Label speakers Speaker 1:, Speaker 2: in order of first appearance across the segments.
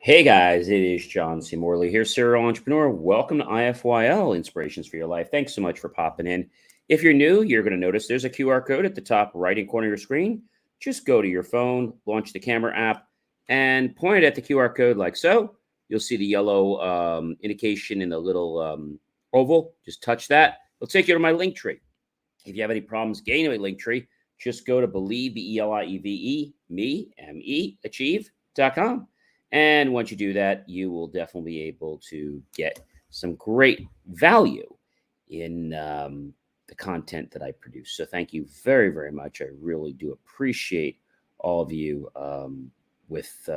Speaker 1: Hey guys, it is John C. Morley here, serial entrepreneur. Welcome to IFYL Inspirations for Your Life. Thanks so much for popping in. If you're new, you're going to notice there's a QR code at the top right hand corner of your screen. Just go to your phone, launch the camera app, and point it at the QR code like so. You'll see the yellow indication in the little oval. Just touch that. It'll take you to my link tree. If you have any problems getting a link tree, just go to believe, BELIEVE, me, achieve.com. And once you do that, you will definitely be able to get some great value in the content that I produce. So thank you very, very much. I really do appreciate all of you with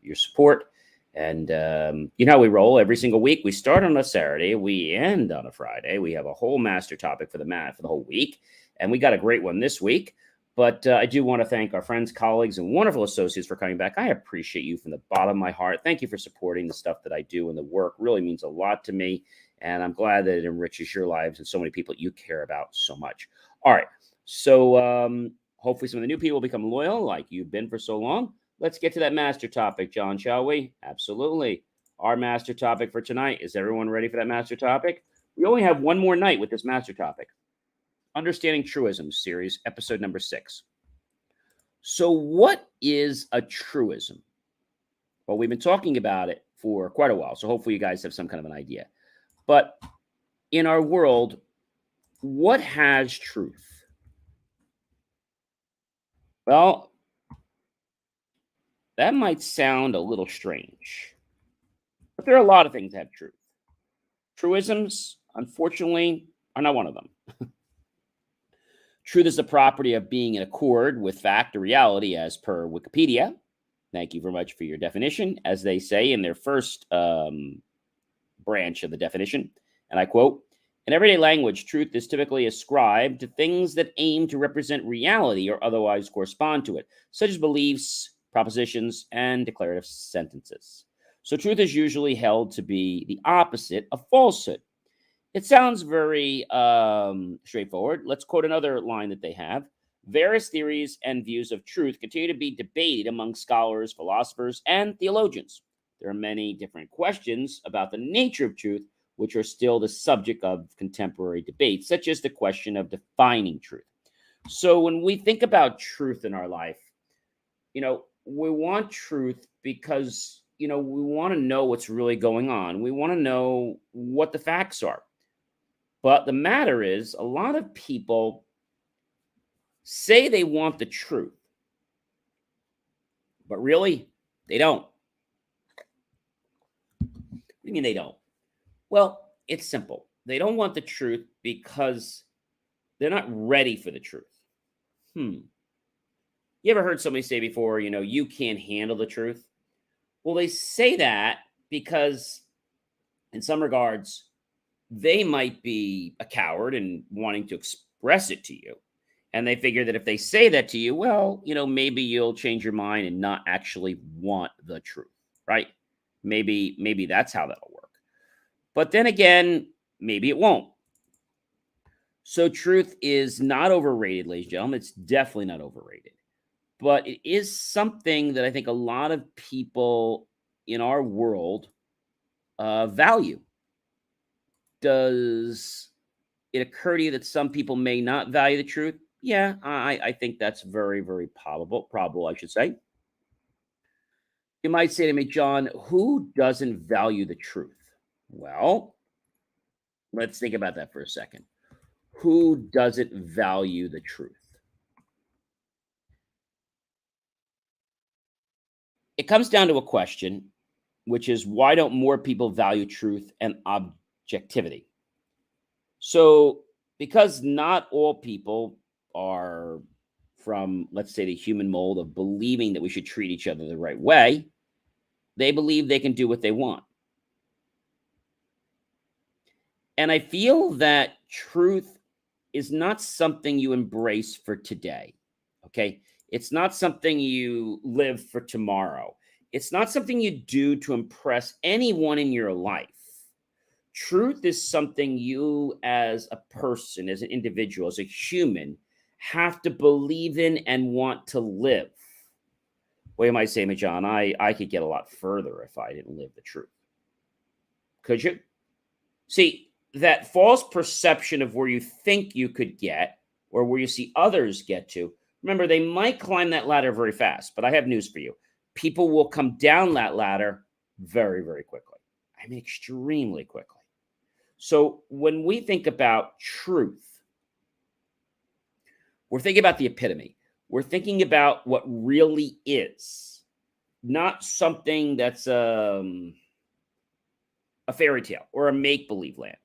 Speaker 1: your support. And you know how we roll every single week. We start on a Saturday, we end on a Friday. We have a whole master topic for the whole week, and we got a great one this week. But I do want to thank our friends, colleagues, and wonderful associates for coming back. I appreciate you from the bottom of my heart. Thank you for supporting the stuff that I do, and the work really means a lot to me. And I'm glad that it enriches your lives and so many people you care about so much. All right. So hopefully some of the new people become loyal like you've been for so long. Let's get to that master topic, John, shall we? Absolutely. Our master topic for tonight. Is everyone ready for that master topic? We only have one more night with this master topic. Understanding Truisms series, episode number 6. So what is a truism? Well, we've been talking about it for quite a while, so hopefully you guys have some kind of an idea. But in our world, what has truth? Well, that might sound a little strange, but there are a lot of things that have truth. Truisms, unfortunately, are not one of them. Truth is the property of being in accord with fact or reality, as per Wikipedia. Thank you very much for your definition, as they say in their first branch of the definition. And I quote, in everyday language, truth is typically ascribed to things that aim to represent reality or otherwise correspond to it, such as beliefs, propositions, and declarative sentences. So truth is usually held to be the opposite of falsehood. It sounds very straightforward. Let's quote another line that they have. Various theories and views of truth continue to be debated among scholars, philosophers, and theologians. There are many different questions about the nature of truth, which are still the subject of contemporary debate, such as the question of defining truth. So when we think about truth in our life, we want truth because, we want to know what's really going on. We want to know what the facts are. But the matter is, a lot of people say they want the truth, but really, they don't. What do you mean they don't? Well, it's simple. They don't want the truth because they're not ready for the truth. You ever heard somebody say before, you can't handle the truth? Well, they say that because in some regards, they might be a coward and wanting to express it to you. And they figure that if they say that to you, well, maybe you'll change your mind and not actually want the truth, right? Maybe that's how that'll work. But then again, maybe it won't. So truth is not overrated, ladies and gentlemen. It's definitely not overrated. But it is something that I think a lot of people in our world value. Does it occur to you that some people may not value the truth? Yeah, I think that's very, very probable, I should say. You might say to me, John, who doesn't value the truth? Well, let's think about that for a second. Who doesn't value the truth? It comes down to a question, which is why don't more people value truth and objectivity? So, because not all people are from, let's say, the human mold of believing that we should treat each other the right way, they believe they can do what they want. And I feel that truth is not something you embrace for today. Okay. It's not something you live for tomorrow. It's not something you do to impress anyone in your life. Truth is something you as a person, as an individual, as a human, have to believe in and want to live. Well, you might say, "But John, I could get a lot further if I didn't live the truth." Could you? See, that false perception of where you think you could get or where you see others get to, remember, they might climb that ladder very fast, but I have news for you. People will come down that ladder very, very quickly. I mean, extremely quickly. So when we think about truth, we're thinking about the epitome. We're thinking about what really is, not something that's a fairy tale or a make-believe land.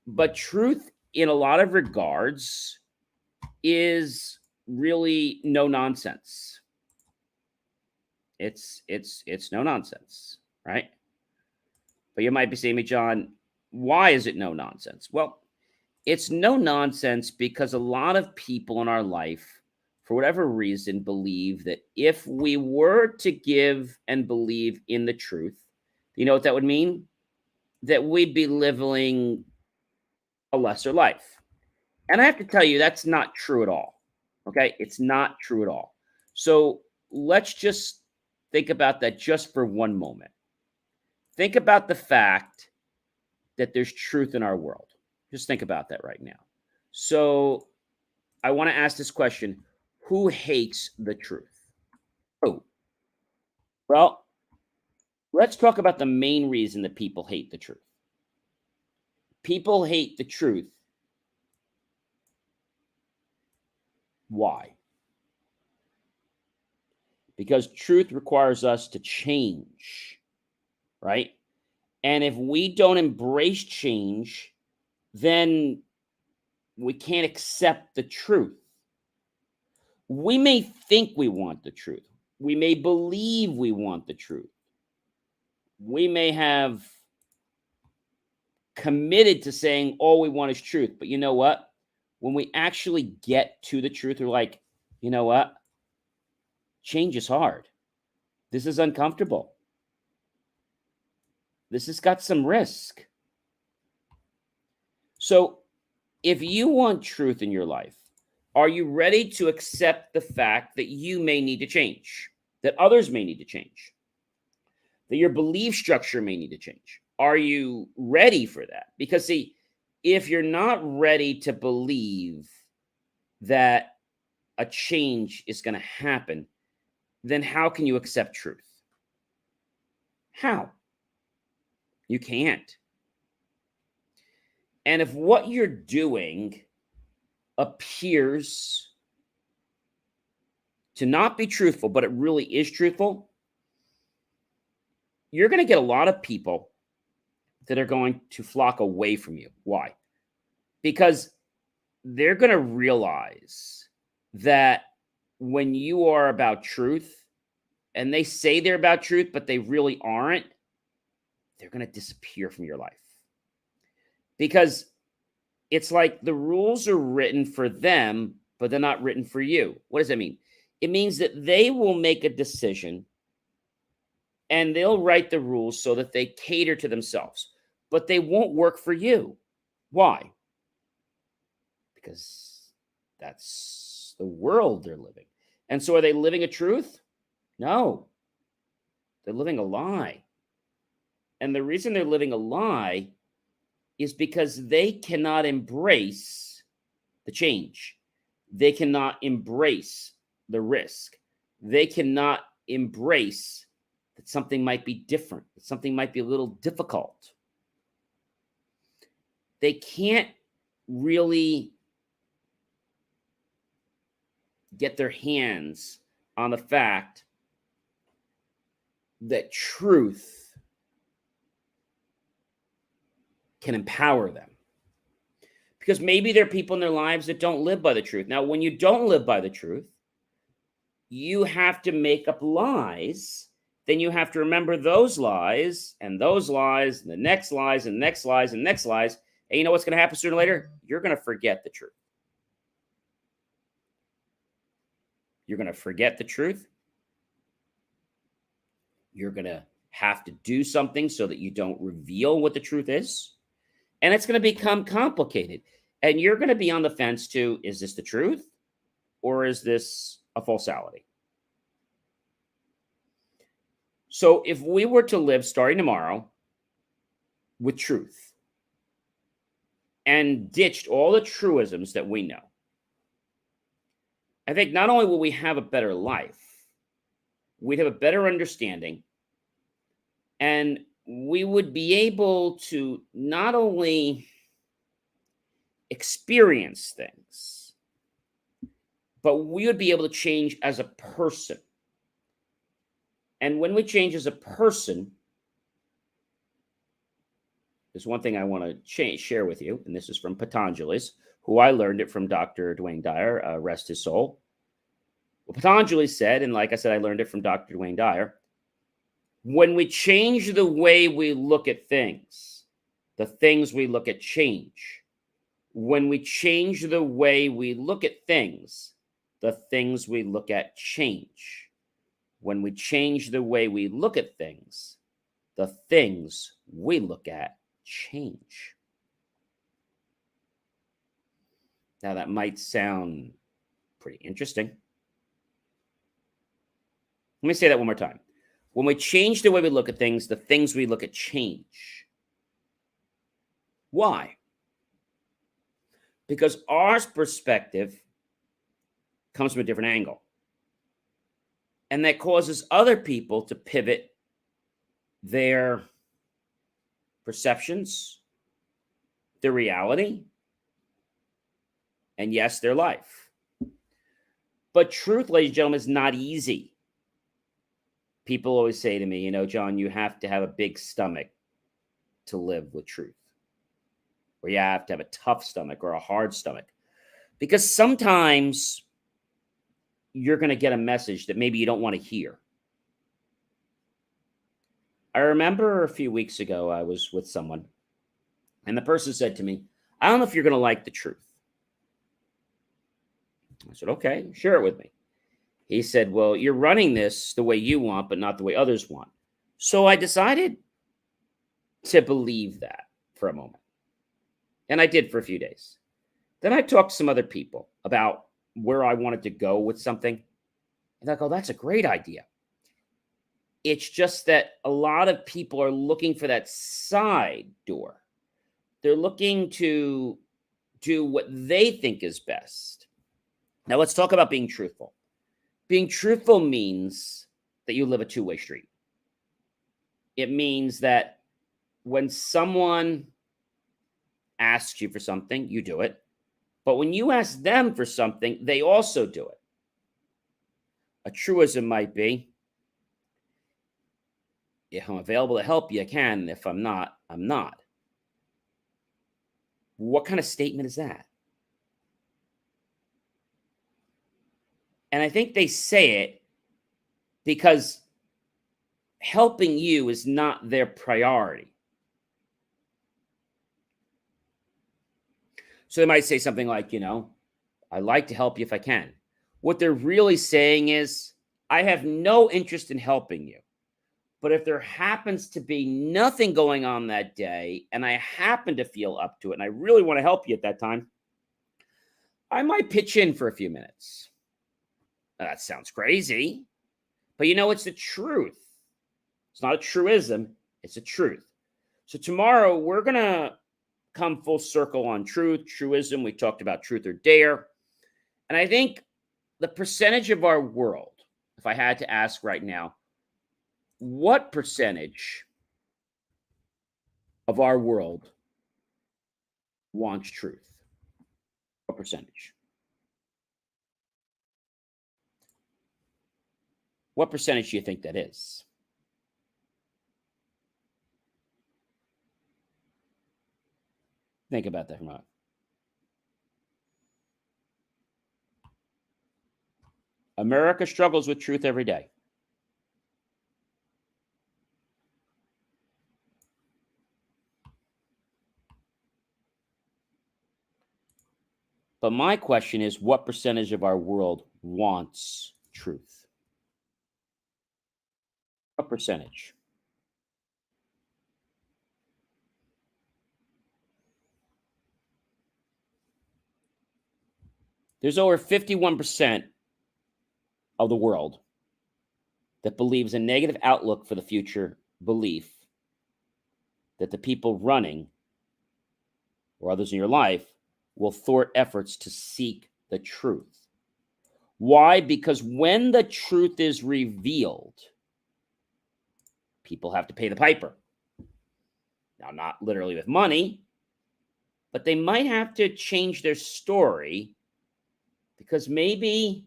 Speaker 1: But truth, in a lot of regards, is really no nonsense. It's no nonsense, right? But you might be saying, "Me, John, why is it no nonsense?" Well, it's no nonsense because a lot of people in our life, for whatever reason, believe that if we were to give and believe in the truth, you know what that would mean? That we'd be living a lesser life. And I have to tell you, that's not true at all. Okay? It's not true at all. So let's just think about that just for one moment. Think about the fact that there's truth in our world. Just think about that right now. So I want to ask this question: who hates the truth? Oh, well, let's talk about the main reason that people hate the truth. People hate the truth. Why? Because truth requires us to change, right? And if we don't embrace change, then we can't accept the truth. We may think we want the truth. We may believe we want the truth. We may have committed to saying all we want is truth. But you know what? When we actually get to the truth, we're like, you know what? Change is hard. This is uncomfortable. This has got some risk. So if you want truth in your life, are you ready to accept the fact that you may need to change, that others may need to change, that your belief structure may need to change? Are you ready for that? Because, see, if you're not ready to believe that a change is going to happen, then how can you accept truth? How? You can't. And if what you're doing appears to not be truthful, but it really is truthful, you're going to get a lot of people that are going to flock away from you. Why? Because they're going to realize that when you are about truth and they say they're about truth, but they really aren't, they're going to disappear from your life. Because it's like the rules are written for them, but they're not written for you. What does that mean? It means that they will make a decision and they'll write the rules so that they cater to themselves, but they won't work for you. Why? Because that's the world they're living. And so are they living a truth? No, they're living a lie. And the reason they're living a lie is because they cannot embrace the change. They cannot embrace the risk. They cannot embrace that something might be different, that something might be a little difficult. They can't really get their hands on the fact that truth can empower them. Because maybe there are people in their lives that don't live by the truth. Now, when you don't live by the truth, you have to make up lies. Then you have to remember those lies and those lies and the next lies and next lies and next lies. And you know what's going to happen sooner or later? You're going to forget the truth. You're going to forget the truth. You're going to have to do something so that you don't reveal what the truth is. And it's going to become complicated. And you're going to be on the fence to, is this the truth or is this a falsality? So if we were to live starting tomorrow with truth and ditched all the truisms that we know, I think not only will we have a better life, we'd have a better understanding, and we would be able to not only experience things, but we would be able to change as a person. And when we change as a person, there's one thing I want to share with you, and this is from Patanjali's, who I learned it from Dr. Dwayne Dyer, rest his soul. Well, Patanjali said, and like I said, I learned it from Dr. Dwayne Dyer, when we change the way we look at things, the things we look at change. When we change the way we look at things, the things we look at change. When we change the way we look at things, the things we look at change. Now, that might sound pretty interesting. Let me say that one more time. When we change the way we look at things, the things we look at change. Why? Because our perspective comes from a different angle. And that causes other people to pivot their perceptions, their reality, and yes, their life. But truth, ladies and gentlemen, is not easy. People always say to me, you know, John, you have to have a big stomach to live with truth. Or you have to have a tough stomach or a hard stomach. Because sometimes you're going to get a message that maybe you don't want to hear. I remember a few weeks ago, I was with someone, and the person said to me, I don't know if you're going to like the truth. I said, okay, share it with me. He said, well, you're running this the way you want, but not the way others want. So I decided to believe that for a moment. And I did for a few days. Then I talked to some other people about where I wanted to go with something. And I go, that's a great idea. It's just that a lot of people are looking for that side door. They're looking to do what they think is best. Now, let's talk about being truthful. Being truthful means that you live a two-way street. It means that when someone asks you for something, you do it. But when you ask them for something, they also do it. A truism might be, if I'm available to help you, I can. If I'm not, I'm not. What kind of statement is that? And I think they say it because helping you is not their priority. So they might say something like, you know, I'd like to help you if I can. What they're really saying is, I have no interest in helping you. But if there happens to be nothing going on that day, and I happen to feel up to it, and I really want to help you at that time, I might pitch in for a few minutes. Now, that sounds crazy, but you know, it's the truth. It's not a truism, it's a truth. So tomorrow, we're going to come full circle on truth, truism. We talked about truth or dare. And I think the percentage of our world, if I had to ask right now, what percentage of our world wants truth? What percentage? What percentage do you think that is? Think about that for a moment. America struggles with truth every day. But my question is, what percentage of our world wants truth? What percentage? There's over 51% of the world that believes a negative outlook for the future belief that the people running or others in your life will thwart efforts to seek the truth. Why? Because when the truth is revealed, people have to pay the piper. Now, not literally with money, but they might have to change their story because maybe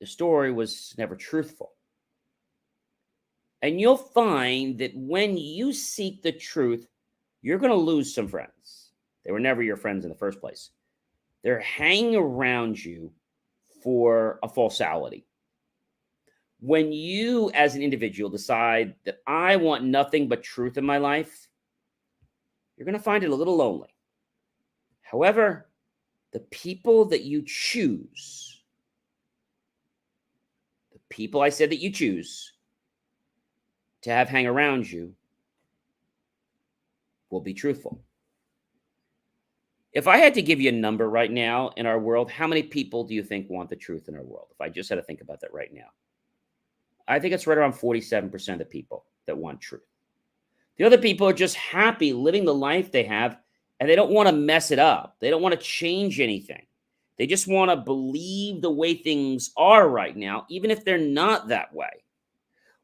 Speaker 1: the story was never truthful. And you'll find that when you seek the truth, you're going to lose some friends. They were never your friends in the first place. They're hanging around you for a falsality. When you, as an individual, decide that I want nothing but truth in my life, you're going to find it a little lonely. However, the people that you choose, the people I said that you choose to have hang around you will be truthful. If I had to give you a number right now in our world, how many people do you think want the truth in our world? If I just had to think about that right now, I think it's right around 47% of people that want truth. The other people are just happy living the life they have, and they don't want to mess it up. They don't want to change anything. They just want to believe the way things are right now, even if they're not that way.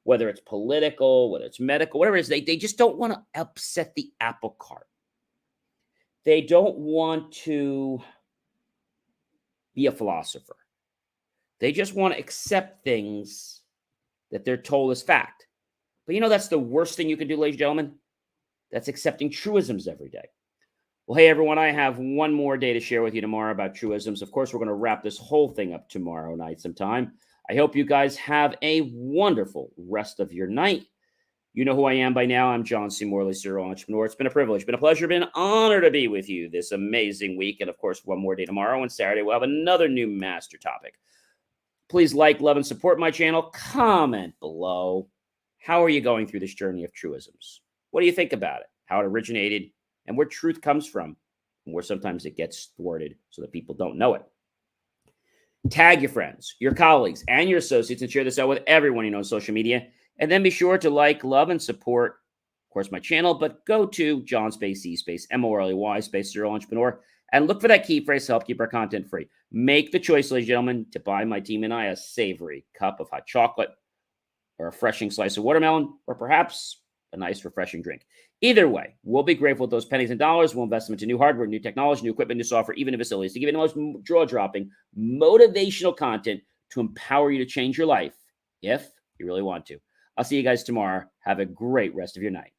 Speaker 1: Whether it's political, whether it's medical, whatever it is, they just don't want to upset the apple cart. They don't want to be a philosopher. They just want to accept things that they're told as fact. But you know, that's the worst thing you can do, ladies and gentlemen. That's accepting truisms every day. Well, hey, everyone, I have one more day to share with you tomorrow about truisms. Of course, we're going to wrap this whole thing up tomorrow night sometime. I hope you guys have a wonderful rest of your night. You know who I am by now. I'm John C. Morley, serial entrepreneur. It's been a privilege, been a pleasure, been an honor to be with you this amazing week. And of course, one more day tomorrow and Saturday, we'll have another new master topic. Please like, love, and support my channel. Comment below. How are you going through this journey of truisms? What do you think about it? How it originated and where truth comes from and where sometimes it gets thwarted so that people don't know it. Tag your friends, your colleagues, and your associates and share this out with everyone you know on social media. And then be sure to like, love, and support, of course, my channel. But go to John space C space MORLEY space serial entrepreneur and look for that key phrase to help keep our content free. Make the choice, ladies and gentlemen, to buy my team and I a savory cup of hot chocolate or a refreshing slice of watermelon or perhaps a nice, refreshing drink. Either way, we'll be grateful with those pennies and dollars. We'll invest them into new hardware, new technology, new equipment, new software, even new facilities to give you the most jaw-dropping, motivational content to empower you to change your life if you really want to. I'll see you guys tomorrow. Have a great rest of your night.